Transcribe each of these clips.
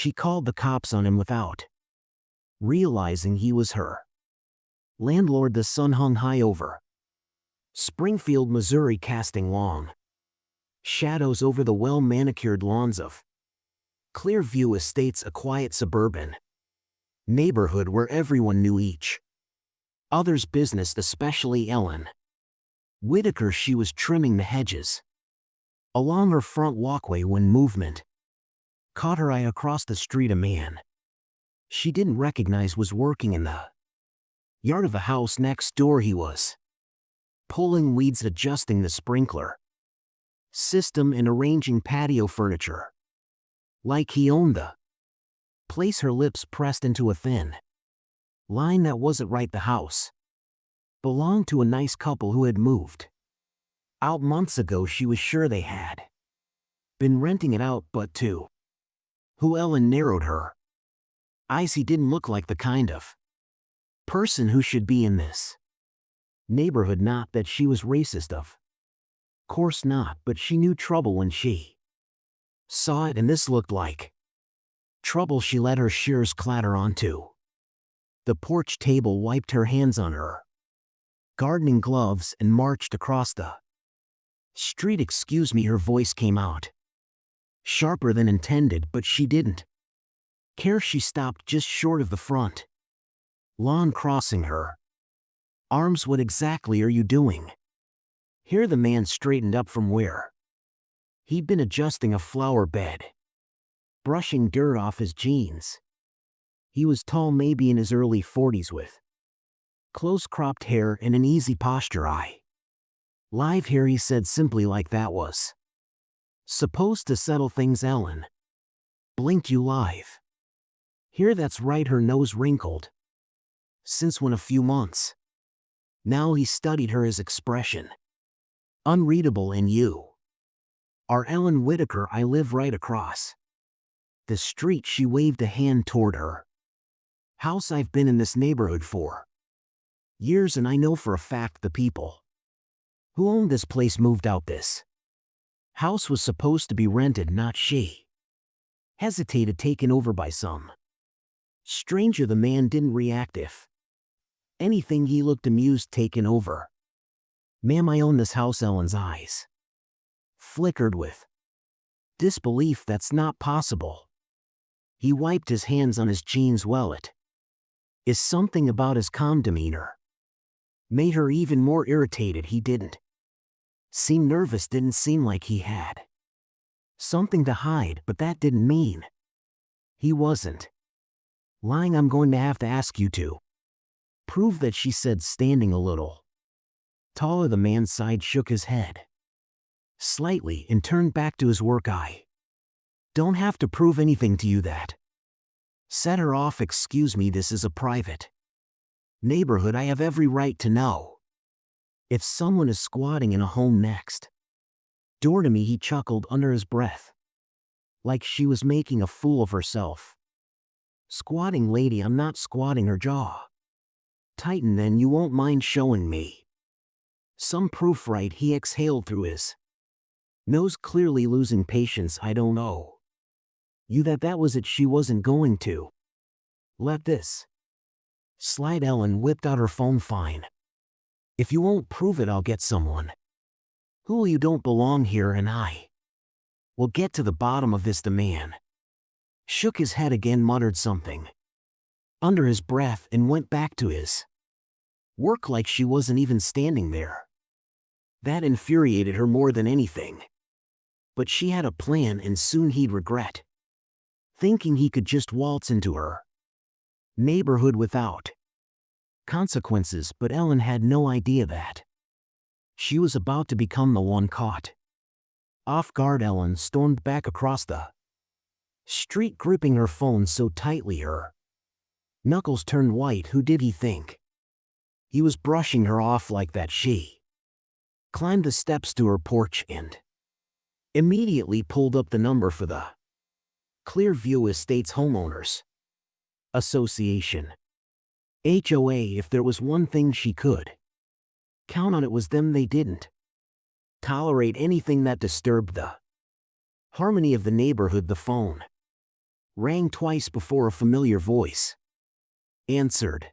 She called the cops on him without realizing he was her landlord. The sun hung high over Springfield, Missouri, casting long shadows over the well-manicured lawns of Clearview Estates, a quiet suburban neighborhood where everyone knew each other's business, especially Ellen Whitaker. She was trimming the hedges along her front walkway when movement caught her eye. Across the street, a man she didn't recognize was working in the yard of the house next door. He was pulling weeds, adjusting the sprinkler system, and arranging patio furniture like he owned the place. Her lips pressed into a thin line that wasn't right. The house belonged to a nice couple who had moved out months ago. She was sure they had been renting it out, but to who Ellen narrowed her eyes, he didn't look like the kind of person who should be in this neighborhood. Not that she was racist, of course not, but she knew trouble when she saw it, and this looked like trouble. She let her shears clatter onto the porch table, wiped her hands on her gardening gloves, and marched across the street. "Excuse me," her voice came out sharper than intended, but she didn't care. She stopped just short of the front lawn, crossing her arms. "What exactly are you doing here?" The man straightened up from where he'd been adjusting a flower bed, brushing dirt off his jeans. He was tall, maybe in his early 40s, with close-cropped hair and an easy posture. "I live here," he said simply, like that was supposed to settle things. Ellen blinked. "You live here?" "That's right." Her nose wrinkled. "Since when?" "A few months now." He studied her, his expression unreadable. "And you are Ellen Whitaker?" "I live right across the street." She waved a hand toward her house. "I've been in this neighborhood for years, and I know for a fact the people who owned this place moved out. This house was supposed to be rented, not." She hesitated, taken over by some stranger. The man didn't react. If anything, he looked amused. "Taken over?" "Ma'am, I own this house." Ellen's eyes flickered with disbelief. "That's not possible." He wiped his hands on his jeans. "Well, it is." Something about his calm demeanor made her even more irritated. He didn't seem nervous, didn't seem like he had something to hide, but that didn't mean he wasn't lying. "I'm going to have to ask you to prove that," she said, standing a little taller. The man sighed, shook his head slightly, and turned back to his work. "I don't have to prove anything to you." That set her off. "Excuse me, this is a private neighborhood. I have every right to know if someone is squatting in a home next door to me." He chuckled under his breath, like she was making a fool of herself. "Squatting, lady? I'm not squatting." Her jaw tightened. "Then you won't mind showing me some proof, right?" He exhaled through his nose, clearly losing patience. "I don't know you that was it." She wasn't going to let this slide. Ellen whipped out her phone. "Fine. If you won't prove it, I'll get someone who you don't belong here, and I will get to the bottom of this." The man shook his head again, muttered something under his breath, and went back to his work like she wasn't even standing there. That infuriated her more than anything. But she had a plan, and soon he'd regret thinking he could just waltz into her neighborhood without consequences. But Ellen had no idea that she was about to become the one caught off guard. Ellen stormed back across the street, gripping her phone so tightly her knuckles turned white. Who did he think he was brushing her off like that? She climbed the steps to her porch and immediately pulled up the number for the Clearview Estates Homeowners Association, HOA. If there was one thing she could count on, it was them. They didn't tolerate anything that disturbed the harmony of the neighborhood. The phone Rang twice before a familiar voice answered.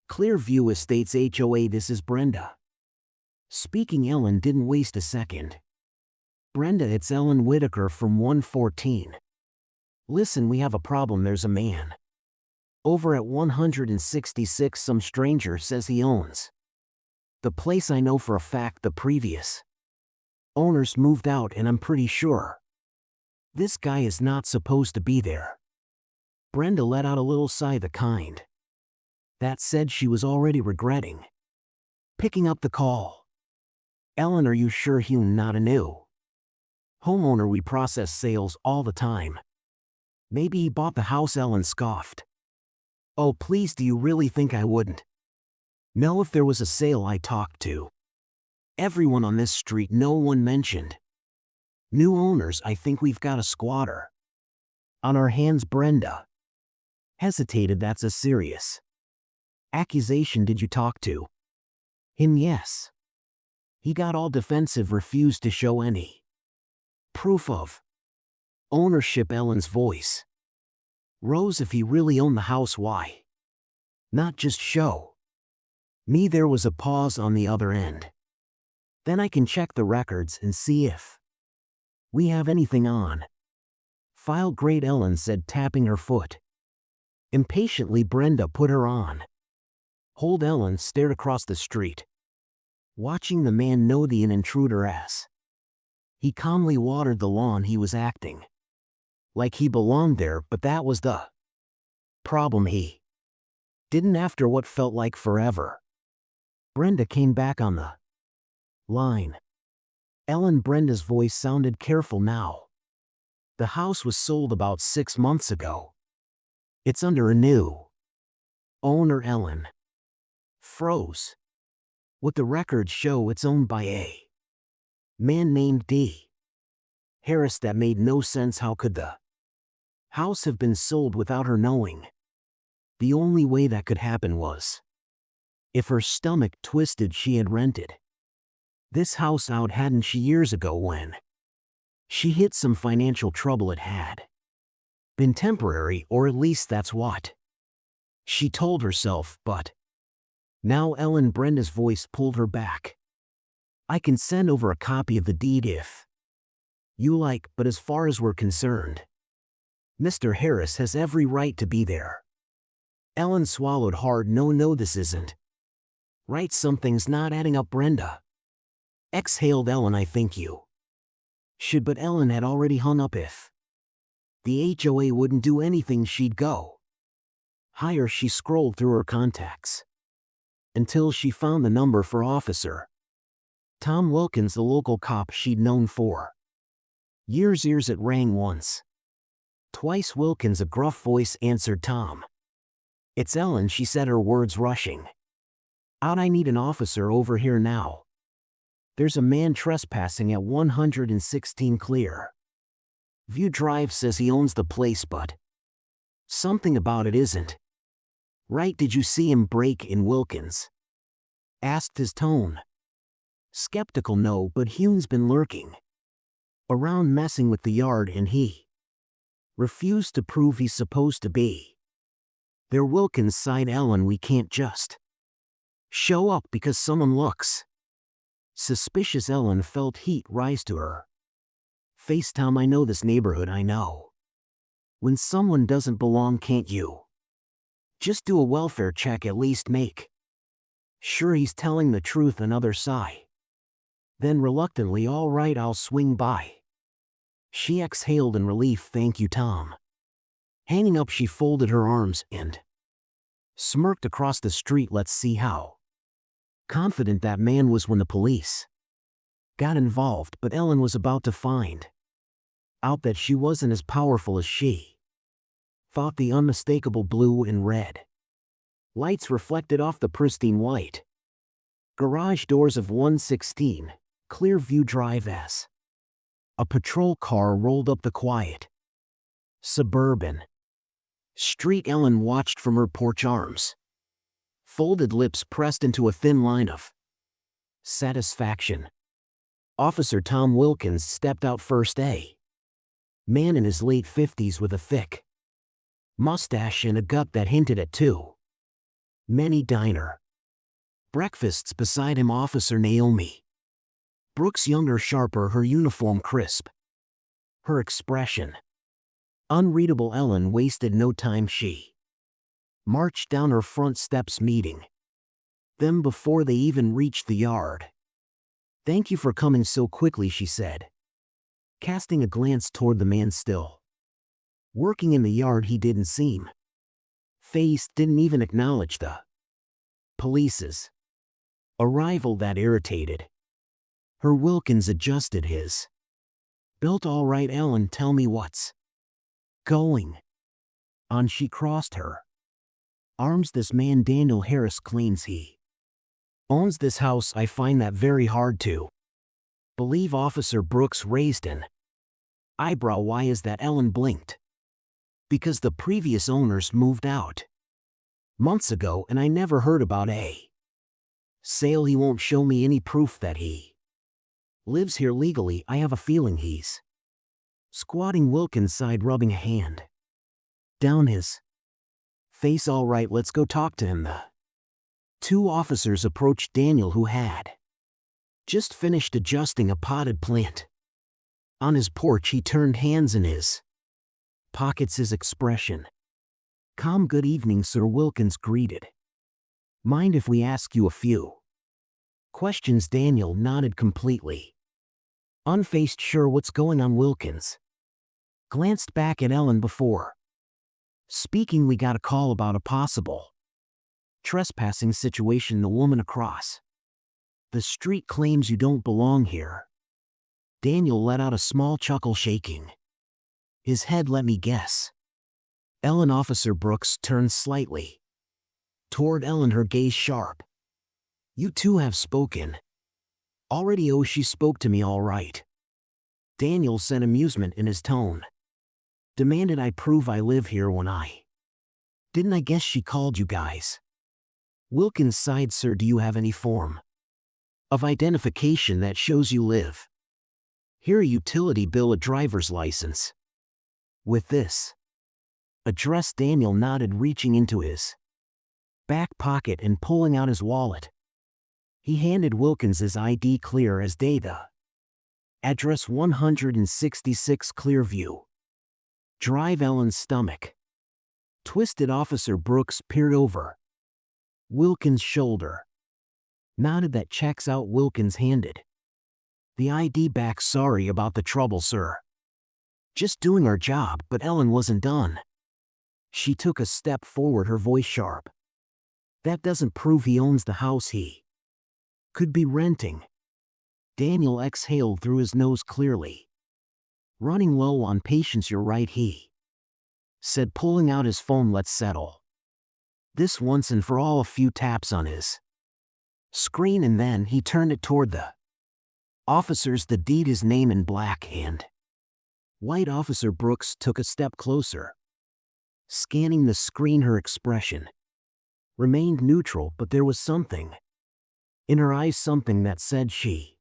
Clearview Estates HOA, this is Brenda. Speaking. Ellen didn't waste a second. Brenda, it's Ellen Whitaker from 114. Listen, we have a problem. There's a man over at 166 some stranger says he owns the place. I know for a fact the previous owners moved out, and I'm pretty sure this guy is not supposed to be there. Brenda let out a little sigh, the kind that said she was already regretting picking up the call. Ellen, are you sure he's not a new homeowner? We process sales all the time. Maybe he bought the house. Ellen scoffed. Oh please, do you really think I wouldn't know if there was a sale? I talked to everyone on this street. No one mentioned new owners. I think we've got a squatter on our hands. Brenda hesitated. That's a serious accusation. Did you talk to him? Yes. He got all defensive, refused to show any proof of ownership. Ellen's voice rose. If he really owned the house, why not just show me? There was a pause on the other end. Then I can check the records and see if we have anything on file. Great, Ellen said, tapping her foot impatiently. Brenda put her on hold. Ellen stared across the street, watching the man know the intruder as he calmly watered the lawn. He was acting like he belonged there, but that was the problem. He didn't. After what felt like forever, Brenda came back on the line. Ellen. Brenda's voice sounded careful now. The house was sold about 6 months ago. It's under a new owner. Ellen froze. What the records show, it's owned by a man named D. Harris. That made no sense. How could the house have been sold without her knowing? The only way that could happen was if her stomach twisted. She had rented this house out, hadn't she, years ago when she hit some financial trouble? It had been temporary, or at least that's what she told herself. But now Ellen. Brenda's voice pulled her back. I can send over a copy of the deed if you like, but as far as we're concerned, Mr. Harris has every right to be there. Ellen swallowed hard. No, this isn't right. Something's not adding up. Brenda exhaled. Ellen, I think you should. But Ellen had already hung up. If the HOA wouldn't do anything, she'd go higher. She scrolled through her contacts until she found the number for Officer Tom Wilkins, the local cop she'd known for years. It rang once, twice. Wilkins, a gruff voice, answered. Tom. It's Ellen, she said, her words rushing out. I need an officer over here now. There's a man trespassing at 116 Clear View Drive. Says he owns the place, but something about it isn't right. Did you see him break in? Wilkins asked, his tone skeptical. No, but Hugh's been lurking around, messing with the yard, and he refused to prove he's supposed to be there. Wilkins sighed. Ellen, we can't just show up because someone looks suspicious. Ellen felt heat rise to her face. Tom, I know this neighborhood. I know when someone doesn't belong. Can't you just do a welfare check? At least make sure he's telling the truth. Another sigh. Then reluctantly, all right, I'll swing by. She exhaled in relief. Thank you, Tom. Hanging up, she folded her arms and smirked across the street. Let's see how confident that man was when the police got involved. But Ellen was about to find out that she wasn't as powerful as she thought. The unmistakable blue and red lights reflected off the pristine white garage doors of 116 Clearview Drive as a patrol car rolled up the quiet suburban street. Ellen watched from her porch, arms folded, lips pressed into a thin line of satisfaction. Officer Tom Wilkins stepped out first, a man in his late 50s with a thick mustache and a gut that hinted at too many diner breakfasts. Beside him, Officer Naomi Brooks, younger, sharper, her uniform crisp, her expression unreadable. Ellen wasted no time. She marched down her front steps, meeting them before they even reached the yard. "Thank you for coming so quickly," she said, casting a glance toward the man still working in the yard. He didn't seem phased, didn't even acknowledge the police's arrival. That irritated her. Wilkins adjusted his belt. "All right, Ellen, tell me what's going on." She crossed her arms. "This man Daniel Harris claims he owns this house. I find that very hard to believe." Officer Brooks raised an eyebrow. "Why is that?" Ellen blinked. "Because the previous owners moved out months ago and I never heard about a sale. He won't show me any proof that he lives here legally. I have a feeling he's squatting." Wilkins sighed, rubbing a hand down his face. "All right, let's go talk to him." The two officers approached Daniel, who had just finished adjusting a potted plant on his porch. He turned, hands in his pockets, his expression calm. "Good evening, sir," Wilkins greeted. "Mind if we ask you a few questions?" Daniel nodded, completely unfazed. "Sure, what's going on?" Wilkins glanced back at Ellen before speaking. "We got a call about a possible trespassing situation. The woman across the street claims you don't belong here." Daniel let out a small chuckle, shaking his head. "Let me guess." Ellen. Officer Brooks turned slightly toward Ellen, her gaze sharp. "You two have spoken already?" "Oh, she spoke to me, all right." Daniel sent amusement in his tone. "Demanded I prove I live here when I didn't. I guess she called you guys." Wilkins sighed. "Sir, do you have any form of identification that shows you live here? A utility bill, a driver's license with this address?" Daniel nodded, reaching into his back pocket and pulling out his wallet. He handed Wilkins his ID, clear as day. The address, 166 Clearview Drive. Ellen's stomach twisted. Officer Brooks peered over Wilkins' shoulder, nodded. "That checks out." Wilkins handed the ID back. "Sorry about the trouble, sir. Just doing our job." But Ellen wasn't done. She took a step forward, her voice sharp. "That doesn't prove he owns the house. He could be renting." Daniel exhaled through his nose, clearly running low on patience. "You're right," he said, pulling out his phone. "Let's settle this once and for all." A few taps on his screen, and then he turned it toward the officers. "The deed, his name in black and white." Officer Brooks took a step closer, scanning the screen. Her expression remained neutral, but there was something in her eyes, something that said she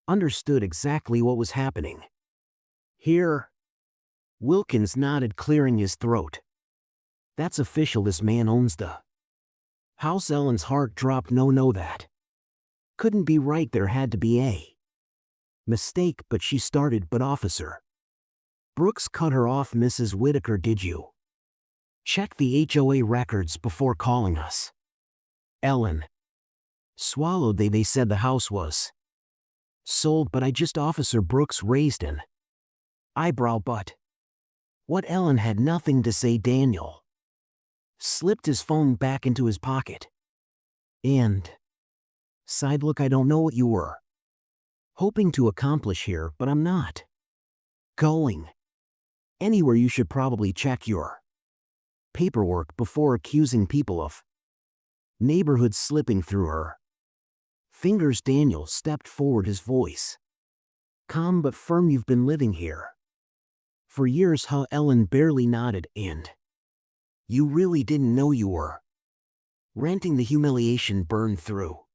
understood exactly what was happening here. Wilkins nodded, clearing his throat. "That's official. This man owns the house." Ellen's heart dropped. No, that couldn't be right. There had to be a mistake." "But," she started, but Officer Brooks cut her off. "Mrs. Whitaker, did you check the HOA records before calling us?" Ellen swallowed. They said the house was sold, but I just..." Officer Brooks raised an eyebrow. "But what?" Ellen had nothing to say. Daniel slipped his phone back into his pocket and sighed. "Look, I don't know what you were hoping to accomplish here, but I'm not going anywhere. You should probably check your paperwork before accusing people of neighborhood slipping through her fingers." Daniel stepped forward, his voice calm but firm. "You've been living here for years, huh?" Ellen barely nodded. "And you really didn't know you were renting?" The humiliation burned through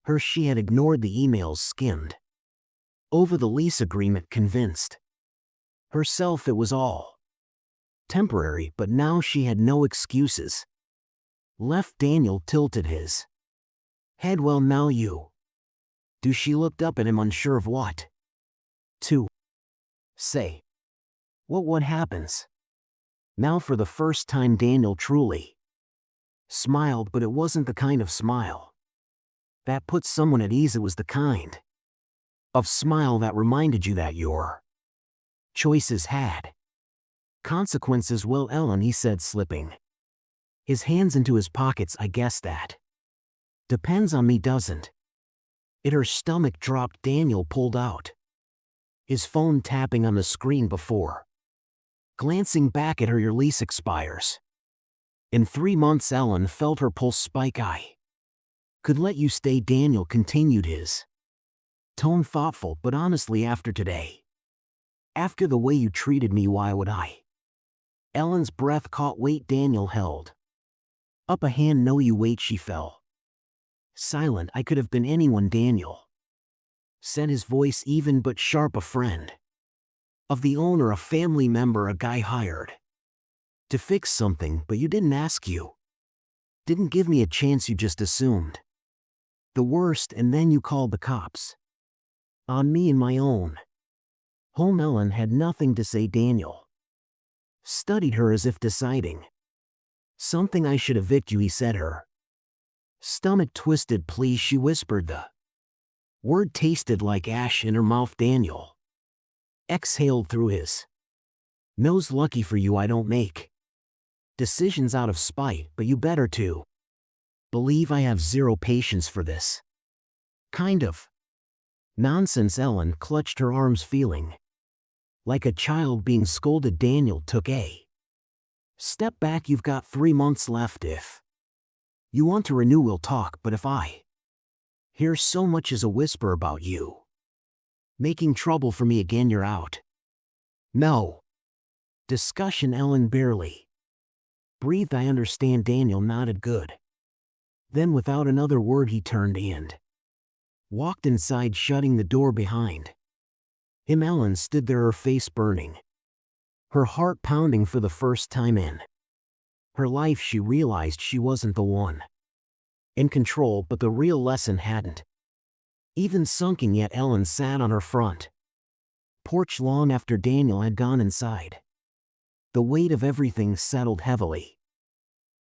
her. She had ignored the emails, skimmed over the lease agreement, convinced herself it was all Temporary, but now she had no excuses. Left Daniel tilted his head. Well, now you do. She looked up at him, unsure of what to say. What happens? Now for the first time Daniel truly smiled, but it wasn't the kind of smile that puts someone at ease. It was the kind of smile that reminded you that your choices had consequences. Well, Ellen, he said, slipping his hands into his pockets, I guess that depends on me, doesn't it? Her stomach dropped. Daniel pulled out his phone, tapping on the screen before glancing back at her. Your lease expires in 3 months. Ellen felt her pulse spike. I could let you stay, Daniel continued, his tone thoughtful, but honestly, after today, after the way you treated me, why would I? Ellen's breath caught. Wait. Daniel held up a hand. No, you wait. She fell silent. I could have been anyone, Daniel said, his voice even but sharp. A friend of the owner, a family member, a guy hired to fix something, but you didn't ask. You didn't give me a chance. You just assumed the worst, and then you called the cops on me in my own home. Ellen had nothing to say. Daniel studied her as if deciding something. I should evict you, he said. Her stomach twisted. Please, she whispered. The word tasted like ash in her mouth. Daniel exhaled through his nose. Lucky for you, I don't make decisions out of spite, but you better to believe I have zero patience for this kind of nonsense. Ellen clutched her arms, feeling like a child being scolded. Daniel took a step back. You've got 3 months left. If you want to renew, we'll talk, but if I hear so much as a whisper about you making trouble for me again, you're out. No discussion. Ellen barely breathed. I understand. Daniel nodded. Good. Then, without another word, he turned and walked inside, shutting the door behind him. Ellen stood there, her face burning, her heart pounding. For the first time in her life, she realized she wasn't the one in control, but the real lesson hadn't even sunk in yet. Ellen sat on her front porch long after Daniel had gone inside. The weight of everything settled heavily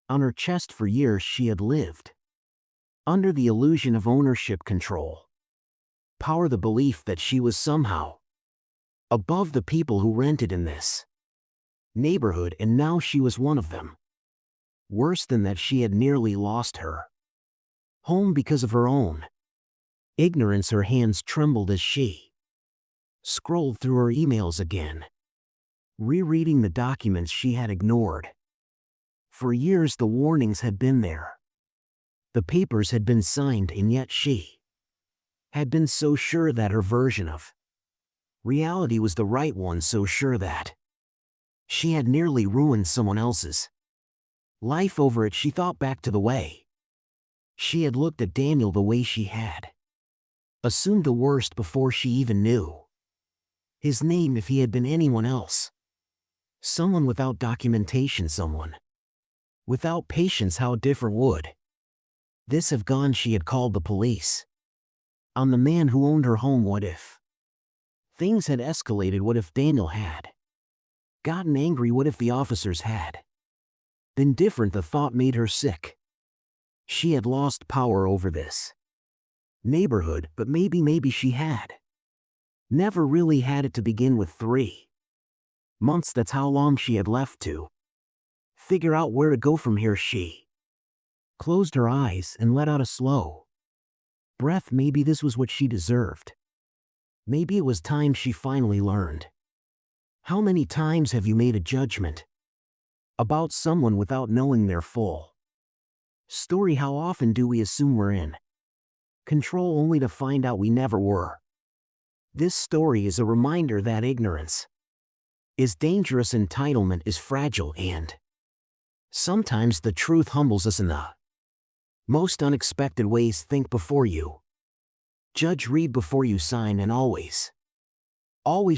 on her chest. For years she had lived under the illusion of ownership, control, power, the belief that she was somehow above the people who rented in this neighborhood, and now she was one of them. Worse than that, she had nearly lost her home because of her own ignorance. Her hands trembled as she scrolled through her emails again, rereading the documents she had ignored. For years the warnings had been there. The papers had been signed, and yet she had been so sure that her version of reality was the right one, so sure that she had nearly ruined someone else's life over it. She thought back to the way she had looked at Daniel, the way she had assumed the worst before she even knew his name. If he had been anyone else, someone without documentation, someone without patience, how different would this have gone? She had called the police on the man who owned her home. What if things had escalated? What if Daniel had gotten angry? What if the officers had been different? The thought made her sick. She had lost power over this neighborhood, but maybe she had never really had it to begin with. 3 months, that's how long she had left to figure out where to go from here. She closed her eyes and let out a slow breath. Maybe this was what she deserved. Maybe it was time she finally learned. How many times have you made a judgment about someone without knowing their full story? How often do we assume we're in control only to find out we never were? This story is a reminder that ignorance is dangerous, entitlement is fragile, and sometimes the truth humbles us in the most unexpected ways. Think before you judge, read before you sign, and always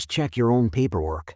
check your own paperwork.